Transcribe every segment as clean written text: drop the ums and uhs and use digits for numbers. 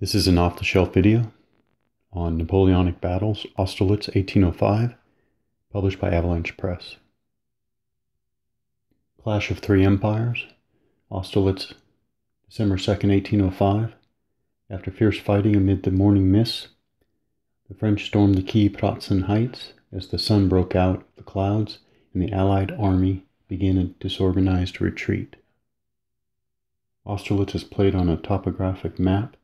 This is an off-the-shelf video on Napoleonic battles, Austerlitz 1805, published by Avalanche Press. Clash of Three Empires, Austerlitz, December 2nd, 1805. After fierce fighting amid the morning mists, the French stormed the key Pratzen Heights as the sun broke out of the clouds and the Allied army began a disorganized retreat. Austerlitz is played on a topographic map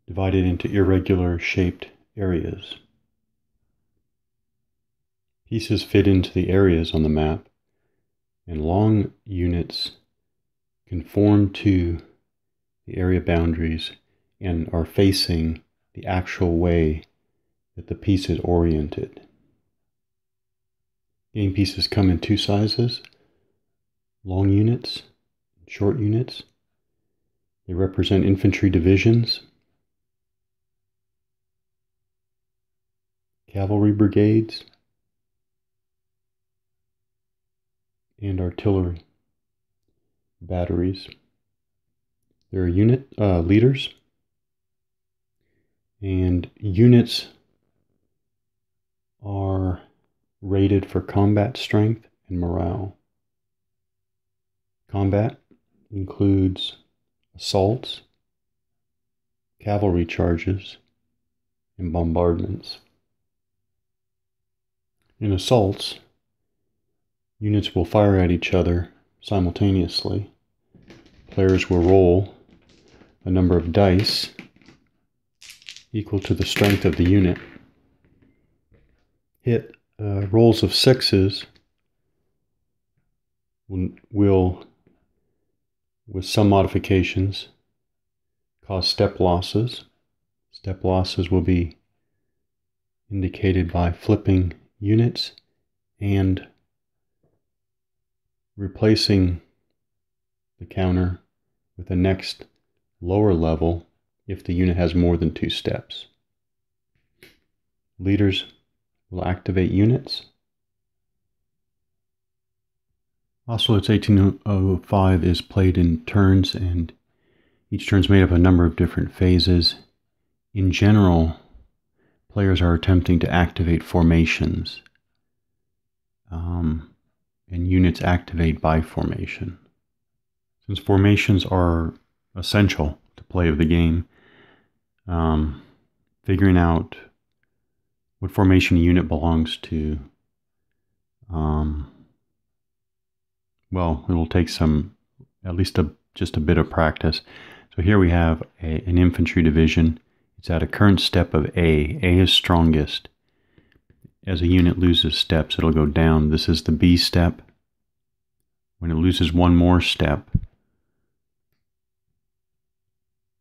divided into irregular shaped areas. Pieces fit into the areas on the map, and long units conform to the area boundaries and are facing the actual way that the piece is oriented. Game pieces come in two sizes: long units, short units. They represent infantry divisions, cavalry brigades, and artillery batteries. There are unit leaders, and units are rated for combat strength and morale. Combat includes assaults, cavalry charges, and bombardments. In assaults, units will fire at each other simultaneously. Players will roll a number of dice equal to the strength of the unit. Hit rolls of sixes will, with some modifications, cause step losses. Step losses will be indicated by flipping units and replacing the counter with the next lower level if the unit has more than 2 steps. Leaders will activate units. Austerlitz 1805 is played in turns, and each turn is made up of a number of different phases. In general, players are attempting to activate formations, and units activate by formation. Since formations are essential to play of the game, figuring out what formation a unit belongs to, well, it will take at least just a bit of practice. So here we have an infantry division. It's at a current step of A. A is strongest. As a unit loses steps, it'll go down. This is the B step. When it loses one more step,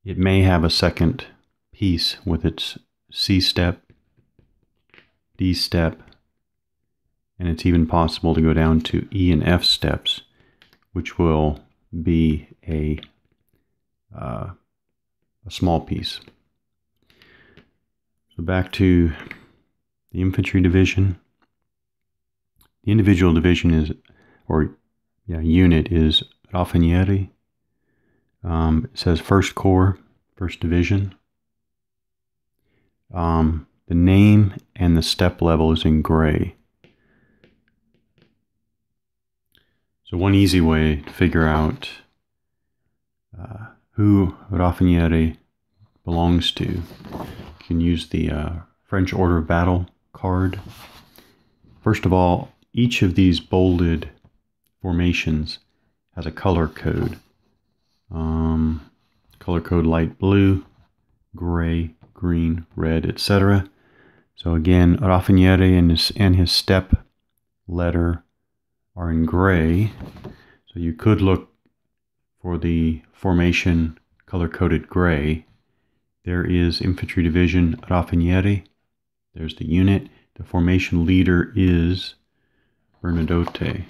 it may have a second piece with its C step, D step, and it's even possible to go down to E and F steps, which will be a small piece. So back to the infantry division. The individual division unit is Raffinieri. It says First Corps, First Division. The name and the step level is in gray. So one easy way to figure out who Raffinieri belongs to, you can use the French Order of Battle card. First of all, each of these bolded formations has a color code. Color code light blue, gray, green, red, etc. So again, Raffinieri and his step letter are in gray. So you could look for the formation color-coded gray. There is Infantry Division Raffinieri. There's the unit. The formation leader is Bernadotte.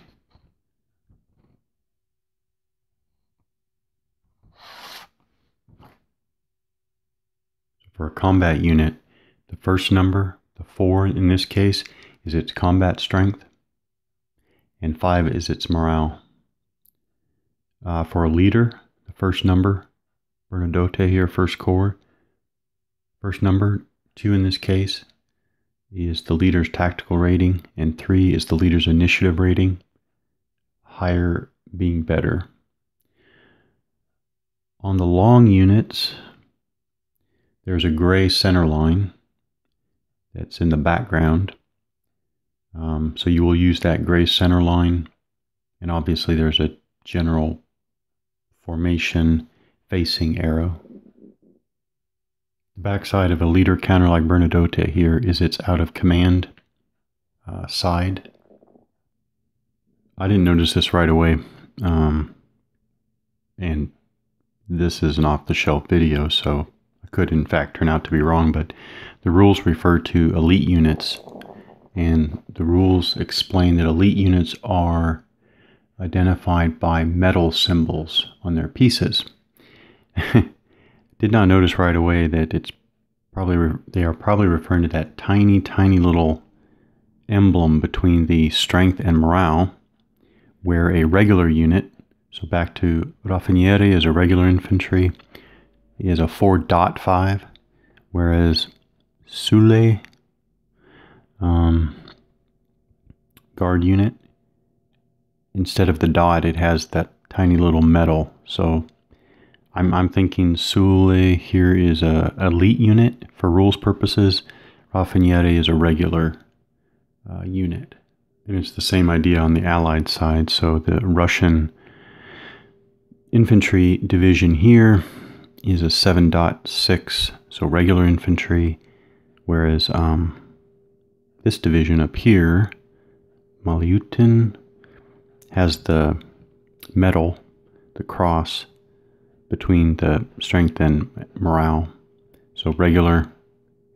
For a combat unit, the first number, the 4 in this case, is its combat strength, and 5 is its morale. For a leader, the first number, Bernadotte here, First Corps, First number, 2 in this case, is the leader's tactical rating, and 3 is the leader's initiative rating, higher being better. On the long units, there's a gray center line that's in the background. So you will use that gray center line, and obviously there's a general formation facing arrow. The backside of a leader counter like Bernadotte here is its out of command side. I didn't notice this right away, and this is an off-the-shelf video, so I could in fact turn out to be wrong, but the rules refer to elite units, and the rules explain that elite units are identified by metal symbols on their pieces. Did not notice right away that they are probably referring to that tiny little emblem between the strength and morale, where a regular unit, so back to Raffinerie is a regular infantry, is a 4.5, whereas Soule guard unit, instead of the dot, it has that tiny little metal. So I'm thinking Soule here is a elite unit for rules purposes. Raffinerie is a regular unit. And it's the same idea on the Allied side. So the Russian infantry division here is a 7.6, so regular infantry, whereas this division up here, Malyutin, has the medal, the cross, between the strength and morale. So regular,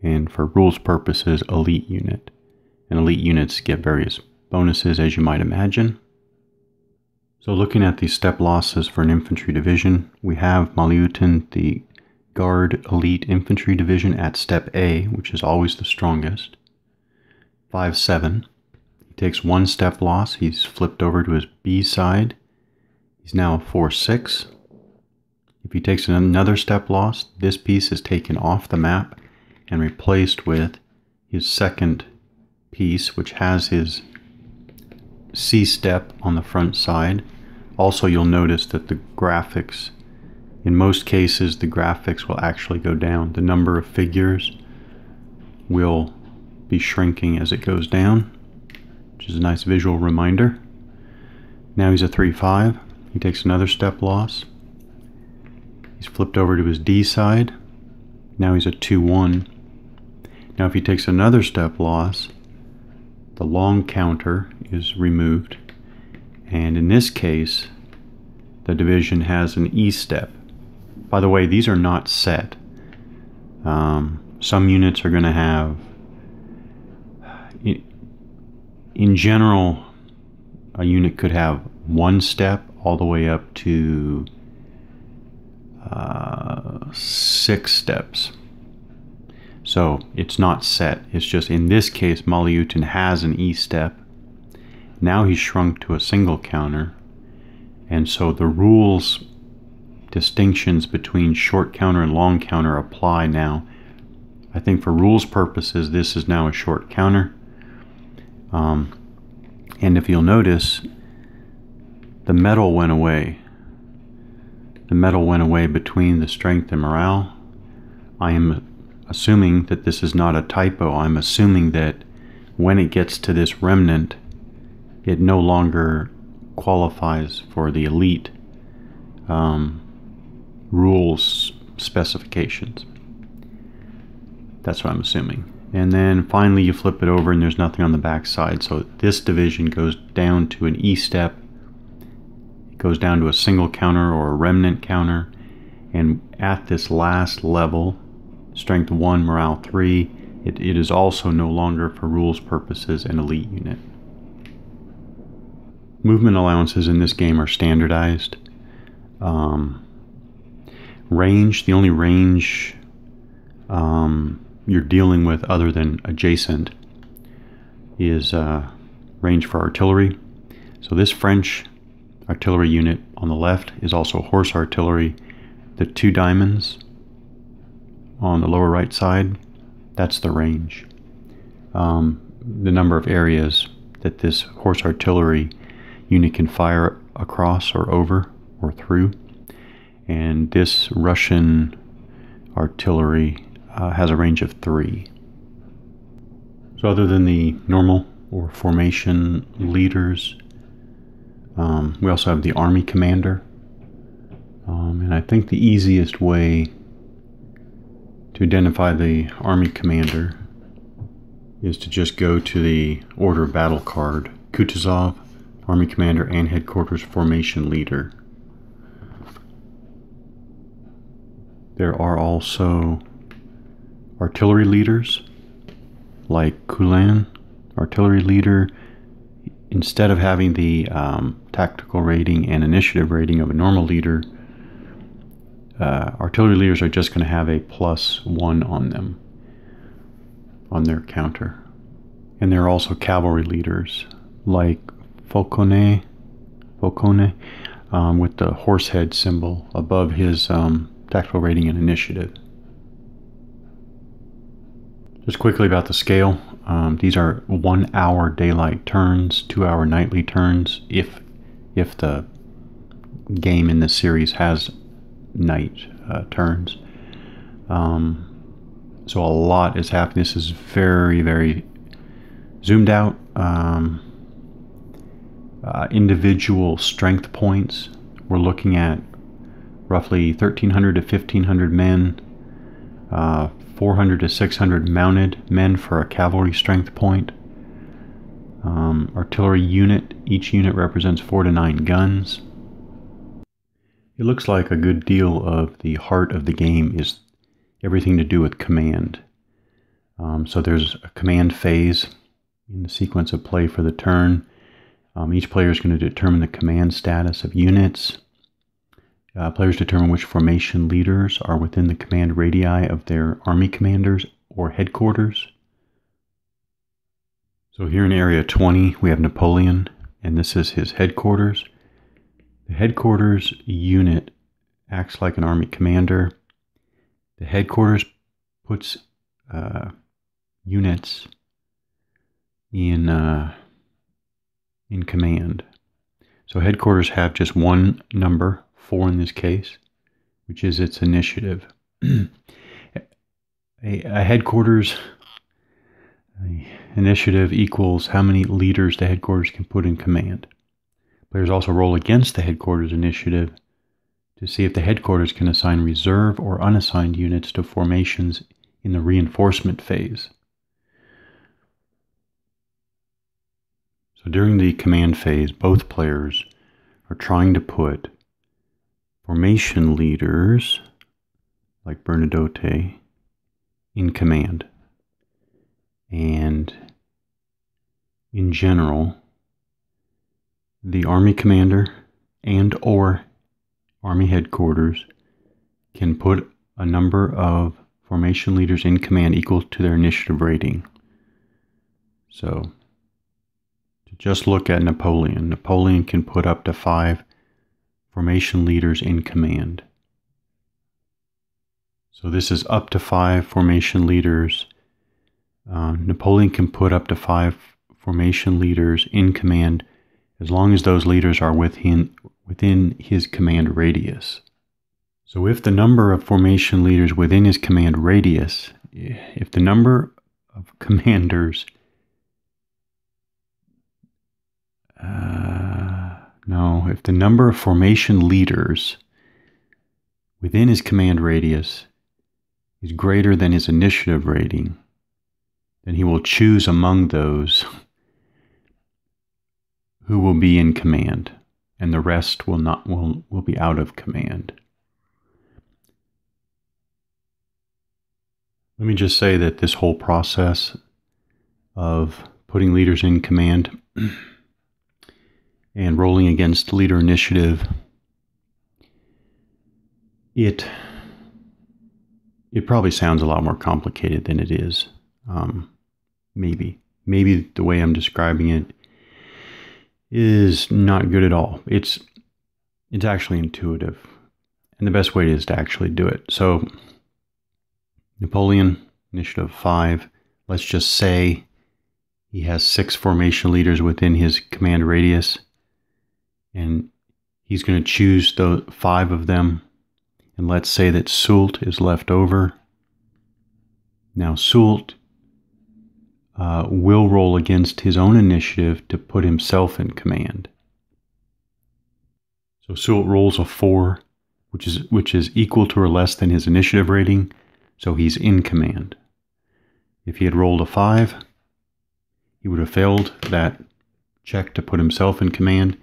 and for rules purposes, elite unit. And elite units get various bonuses, as you might imagine. So looking at the step losses for an infantry division, we have Malyutin, the Guard Elite Infantry Division, at step A, which is always the strongest. 5-7. He takes 1 step loss. He's flipped over to his B side. He's now 4-6. If he takes another step loss, this piece is taken off the map and replaced with his second piece, which has his C step on the front side. Also, you'll notice that the graphics, in most cases, the graphics will actually go down. The number of figures will be shrinking as it goes down, which is a nice visual reminder. Now he's a 3-5. He takes another step loss. He's flipped over to his D side. Now he's a 2-1. Now if he takes another step loss, the long counter is removed. And in this case, the division has an E step. By the way, these are not set. Some units are going to have, in general, a unit could have 1 step all the way up to 6 steps. So it's not set. It's just in this case, Malyutin has an E step. Now he's shrunk to a single counter, and so the rules distinctions between short counter and long counter apply now. I think for rules purposes, this is now a short counter. And if you'll notice, the metal went away. The metal went away between the strength and morale. I am assuming that this is not a typo. I'm assuming that when it gets to this remnant, it no longer qualifies for the elite rules specifications. That's what I'm assuming. And then finally you flip it over and there's nothing on the back side. So this division goes down to an E step. It goes down to a single counter or a remnant counter. And at this last level, strength 1, morale 3, it is also no longer for rules purposes an elite unit. Movement allowances in this game are standardized. Range, the only range you're dealing with other than adjacent is range for artillery. So this French artillery unit on the left is also horse artillery. The 2 diamonds on the lower right side, that's the range. The number of areas that this horse artillery unit can fire across or over or through. And this Russian artillery has a range of 3. So other than the normal or formation leaders, we also have the army commander. And I think the easiest way to identify the army commander is to just go to the order of battle card. Kutuzov, army commander and headquarters formation leader. There are also artillery leaders, like Kulin, artillery leader. Instead of having the tactical rating and initiative rating of a normal leader, artillery leaders are just going to have a +1 on them, on their counter. And there are also cavalry leaders, like Falcone, with the horse head symbol above his tactical rating and initiative. Just quickly about the scale. These are 1 hour daylight turns, 2 hour nightly turns, if the game in this series has night turns. So a lot is happening. This is very, very zoomed out. Individual strength points. We're looking at roughly 1,300 to 1,500 men, 400 to 600 mounted men for a cavalry strength point. Artillery unit, each unit represents 4 to 9 guns. It looks like a good deal of the heart of the game is everything to do with command. So there's a command phase in the sequence of play for the turn. Each player is going to determine the command status of units. Players determine which formation leaders are within the command radii of their army commanders or headquarters. So here in Area 20, we have Napoleon, and this is his headquarters. The headquarters unit acts like an army commander. The headquarters puts units in command. So headquarters have just one number, 4 in this case, which is its initiative. a headquarters initiative equals how many leaders the headquarters can put in command. Players also roll against the headquarters initiative to see if the headquarters can assign reserve or unassigned units to formations in the reinforcement phase. So during the command phase, both players are trying to put formation leaders, like Bernadotte, in command. And in general, the army commander and or army headquarters can put a number of formation leaders in command equal to their initiative rating. So, to just look at Napoleon, Napoleon can put up to 5 formation leaders in command. So this is up to 5 formation leaders. Napoleon can put up to 5 formation leaders in command as long as those leaders are within his command radius. So if the number of formation leaders within his command radius, if the number of commanders, if the number of formation leaders within his command radius is greater than his initiative rating, then he will choose among those who will be in command, and the rest will be out of command. Let me just say that this whole process of putting leaders in command and rolling against leader initiative, it probably sounds a lot more complicated than it is. Maybe the way I'm describing it is not good at all. It's actually intuitive, and the best way is to actually do it. So Napoleon, initiative 5. Let's just say he has 6 formation leaders within his command radius, and he's going to choose the 5 of them, and let's say that Soult is left over. Now Soult will roll against his own initiative to put himself in command. So Soult rolls a 4, which is equal to or less than his initiative rating, so he's in command. If he had rolled a 5, he would have failed that check to put himself in command,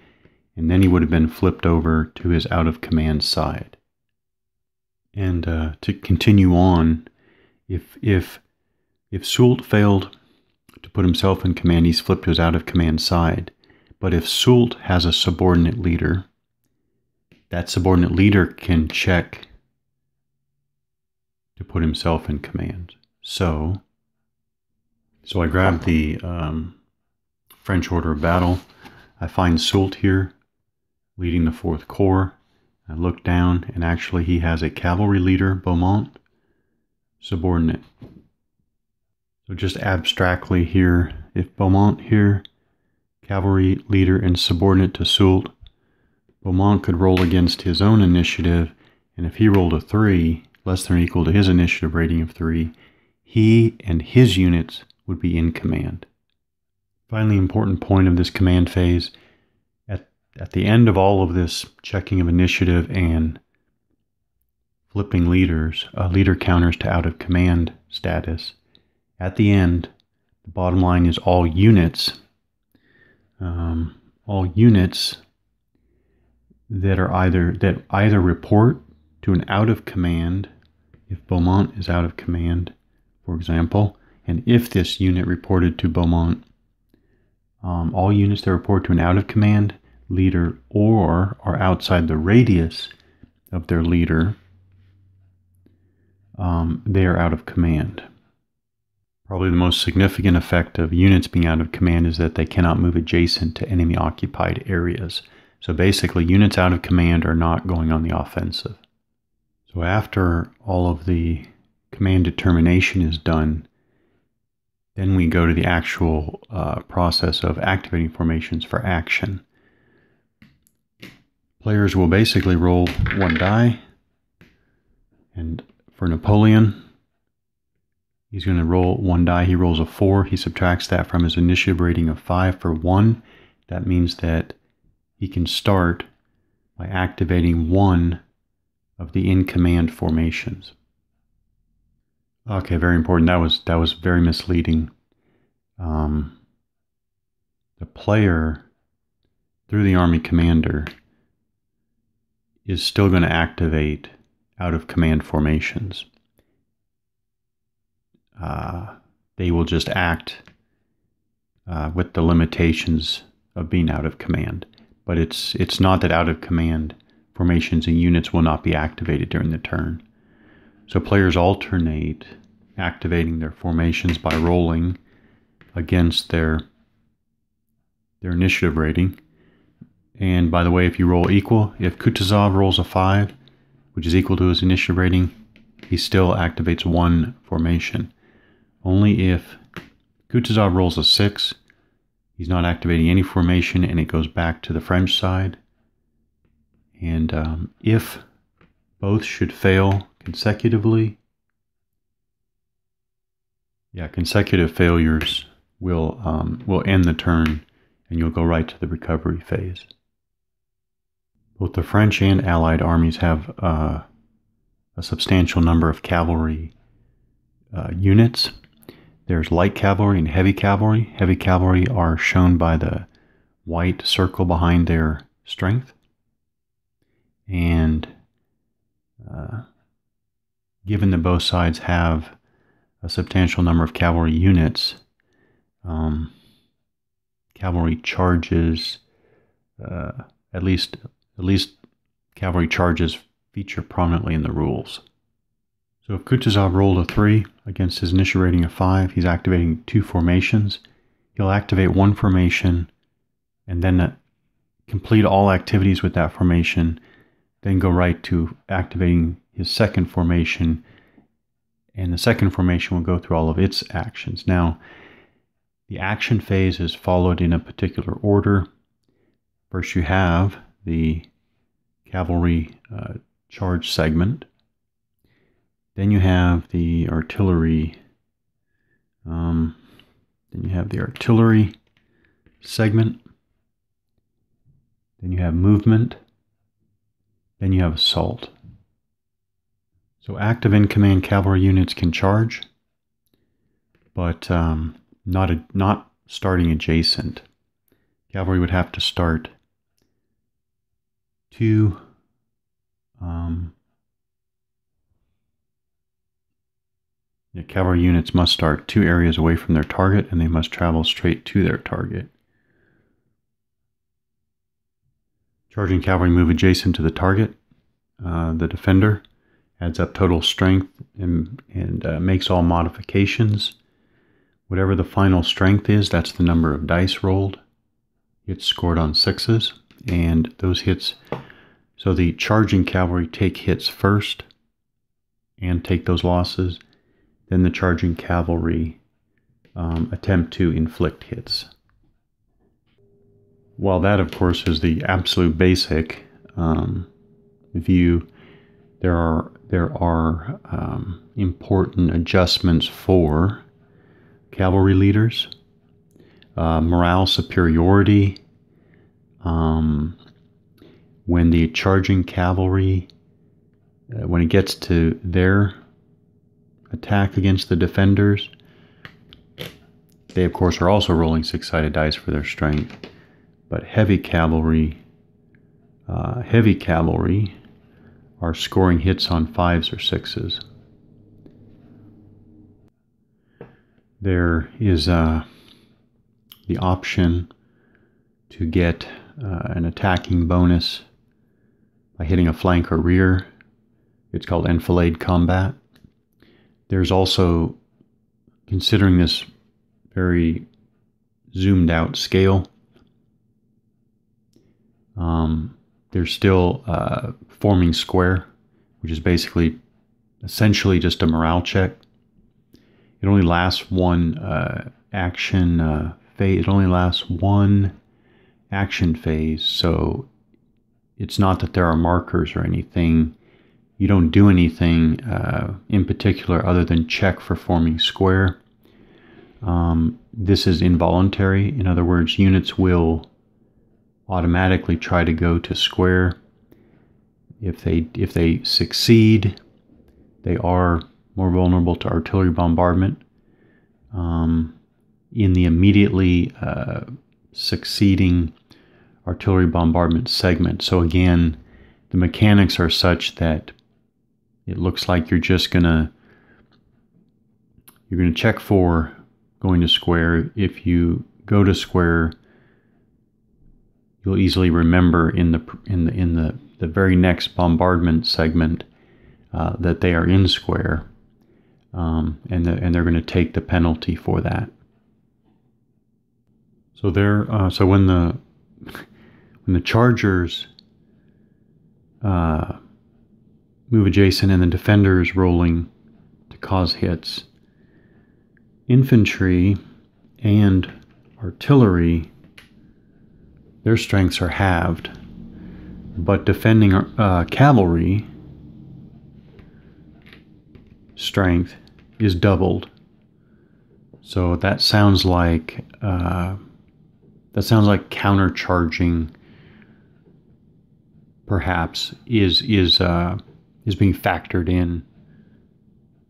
and then he would have been flipped over to his out of command side. And to continue on, if Soult failed to put himself in command, he's flipped to his out of command side. But if Soult has a subordinate leader, that subordinate leader can check to put himself in command. So I grab the French order of battle. I find Soult here, leading the 4th Corps. I look down, and actually he has a cavalry leader, Beaumont, subordinate. So just abstractly here, if Beaumont here, cavalry leader and subordinate to Soult, Beaumont could roll against his own initiative, and if he rolled a 3, less than or equal to his initiative rating of 3, he and his units would be in command. Finally, important point of this command phase, at the end of all of this checking of initiative and flipping leaders, leader counters to out of command status, at the end, the bottom line is all units that either report to an out of command, if Beaumont is out of command, for example, and if this unit reported to Beaumont, all units that report to an out of command leader or are outside the radius of their leader, they are out of command. Probably the most significant effect of units being out of command is that they cannot move adjacent to enemy occupied areas. So basically, units out of command are not going on the offensive. So after all of the command determination is done, then we go to the actual process of activating formations for action. Players will basically roll 1 die, and for Napoleon, he's going to roll 1 die. He rolls a 4. He subtracts that from his initiative rating of 5 for 1. That means that he can start by activating 1 of the in-command formations. Okay, very important. That was very misleading. The player, through the army commander, is still going to activate out-of-command formations. They will just act with the limitations of being out of command. But it's not that out-of-command formations and units will not be activated during the turn. So players alternate activating their formations by rolling against their initiative rating. And by the way, if you roll equal, if Kutuzov rolls a 5, which is equal to his initiative rating, he still activates 1 formation. Only if Kutuzov rolls a 6, he's not activating any formation, and it goes back to the French side. And if both should fail consecutively, consecutive failures will end the turn, and you'll go right to the recovery phase. Both the French and Allied armies have a substantial number of cavalry units. There's light cavalry and heavy cavalry. Heavy cavalry are shown by the white circle behind their strength. And given that both sides have a substantial number of cavalry units, cavalry charges, at least cavalry charges feature prominently in the rules. So if Kutuzov rolled a 3 against his initial rating of 5, he's activating 2 formations. He'll activate 1 formation and then complete all activities with that formation, then go right to activating his second formation And the second formation will go through all of its actions. Now, the action phase is followed in a particular order. First, you have the cavalry charge segment. Then you have the artillery. Then you have the artillery segment. Then you have movement. Then you have assault. So active in-command cavalry units can charge, but not starting adjacent. Cavalry would have to start two cavalry units must start 2 areas away from their target, and they must travel straight to their target. Charging cavalry move adjacent to the target. The defender adds up total strength and makes all modifications. Whatever the final strength is, that's the number of dice rolled. Hits scored on 6s, and those hits. So the charging cavalry take hits first and take those losses. Then the charging cavalry attempt to inflict hits. While that, of course, is the absolute basic view, there are important adjustments for cavalry leaders. Morale superiority. When the charging cavalry, when it gets to their attack against the defenders, they of course are also rolling 6-sided dice for their strength. But heavy cavalry are scoring hits on 5s or 6s. There is the option to get an attacking bonus by hitting a flank or rear. It's called enfilade combat. There's also, considering this very zoomed out scale, there's still forming square, which is essentially just a morale check. It only lasts one action phase. It only lasts one action phase, so it's not that there are markers or anything. You don't do anything in particular other than check for forming square. This is involuntary. In other words, units will automatically try to go to square. If they succeed, they are more vulnerable to artillery bombardment. In the immediately succeeding artillery bombardment segment. So again, the mechanics are such that it looks like you're gonna check for going to square. If you go to square, you'll easily remember in the very next bombardment segment that they are in square, and they're going to take the penalty for that. So when the chargers move adjacent and the defenders rolling to cause hits, infantry and artillery, their strengths are halved, but defending cavalry strength is doubled. So that sounds like countercharging, perhaps, is being factored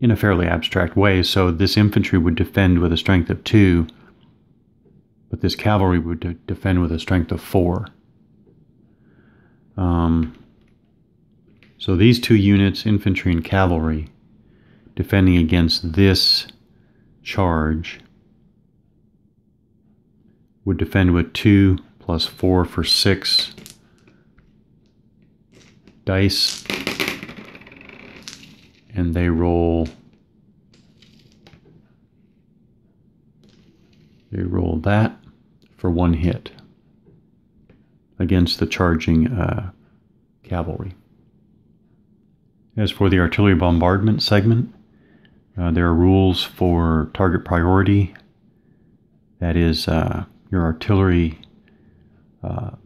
in a fairly abstract way. So this infantry would defend with a strength of 2, but this cavalry would defend with a strength of 4. So these two units, infantry and cavalry, defending against this charge, would defend with 2 plus 4 for 6 dice, and they roll that for 1 hit against the charging cavalry. As for the artillery bombardment segment, There are rules for target priority. That is, your artillery are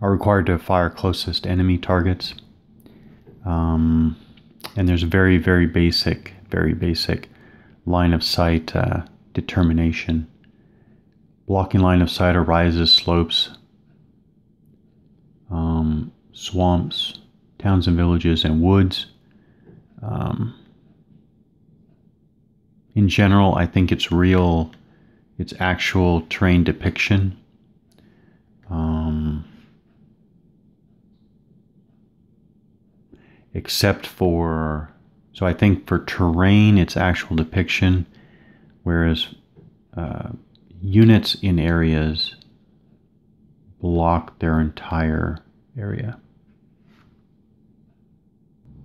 required to fire closest enemy targets. And there's very, very basic line of sight determination. Blocking line of sight arises, slopes, swamps, towns and villages, and woods. In general, I think it's actual terrain depiction. Except for, so I think for terrain, it's actual depiction, whereas units in areas block their entire area.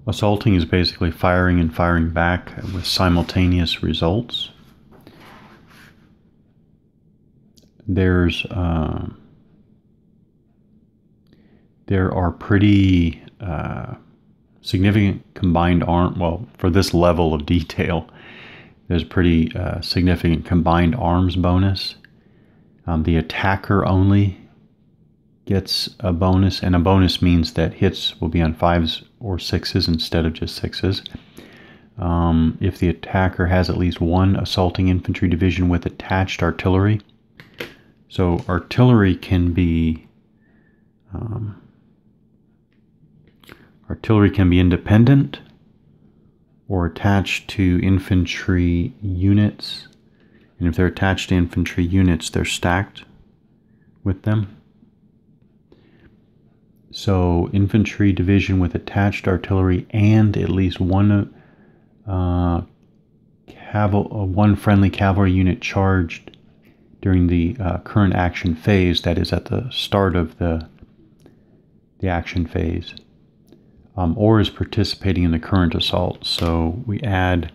Assaulting is basically firing and firing back with simultaneous results. There are pretty significant combined arm, well, for this level of detail, there's pretty significant combined arms bonus. The attacker only gets a bonus, and a bonus means that hits will be on 5s or 6s instead of just 6s. If the attacker has at least one assaulting infantry division with attached artillery. So artillery can be independent or attached to infantry units. And if they're attached to infantry units, they're stacked with them. So infantry division with attached artillery and at least one friendly cavalry unit charged during the current action phase, that is at the start of the action phase, or is participating in the current assault. So we add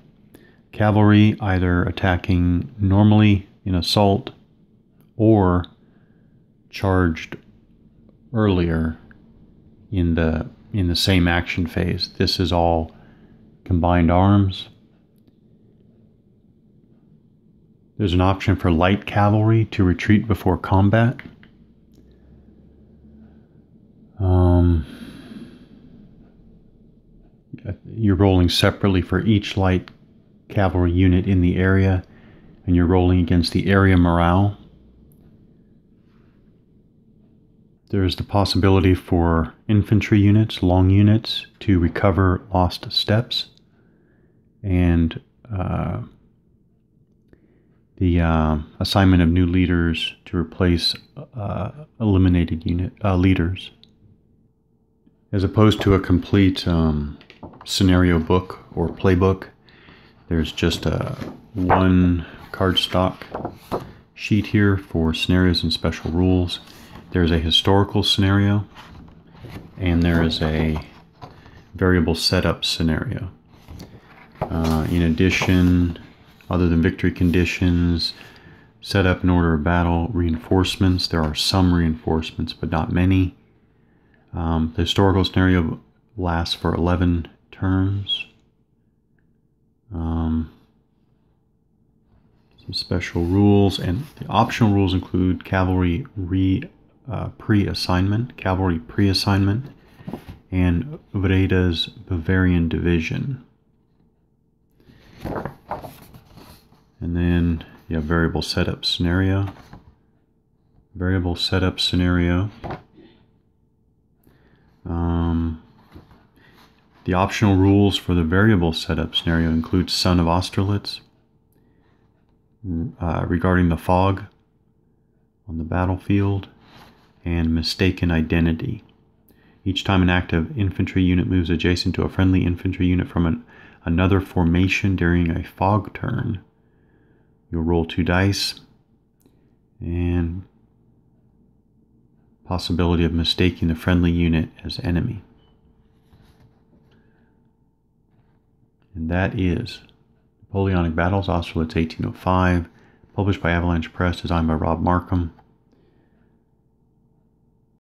cavalry either attacking normally in assault or charged earlier in the same action phase. This is all combined arms. There's an option for light cavalry to retreat before combat. You're rolling separately for each light cavalry unit in the area, and you're rolling against the area morale. There's the possibility for infantry units, long units, to recover lost steps, and the assignment of new leaders to replace eliminated leaders. As opposed to a complete scenario book or playbook, there's just one cardstock sheet here for scenarios and special rules. There's a historical scenario, and there is a variable setup scenario. In addition, other than victory conditions, setup and order of battle, reinforcements, there are some reinforcements, but not many. The historical scenario lasts for 11 turns. Some special rules, and the optional rules include cavalry pre-assignment, and Vreda's Bavarian division. And then you have variable setup scenario. The optional rules for the variable setup scenario include Son of Austerlitz, regarding the fog on the battlefield, and mistaken identity. Each time an active infantry unit moves adjacent to a friendly infantry unit from another formation during a fog turn, you'll roll 2 dice, and possibility of mistaking the friendly unit as enemy. And that is Napoleonic Battles, Austerlitz 1805, published by Avalanche Press, designed by Rob Markham.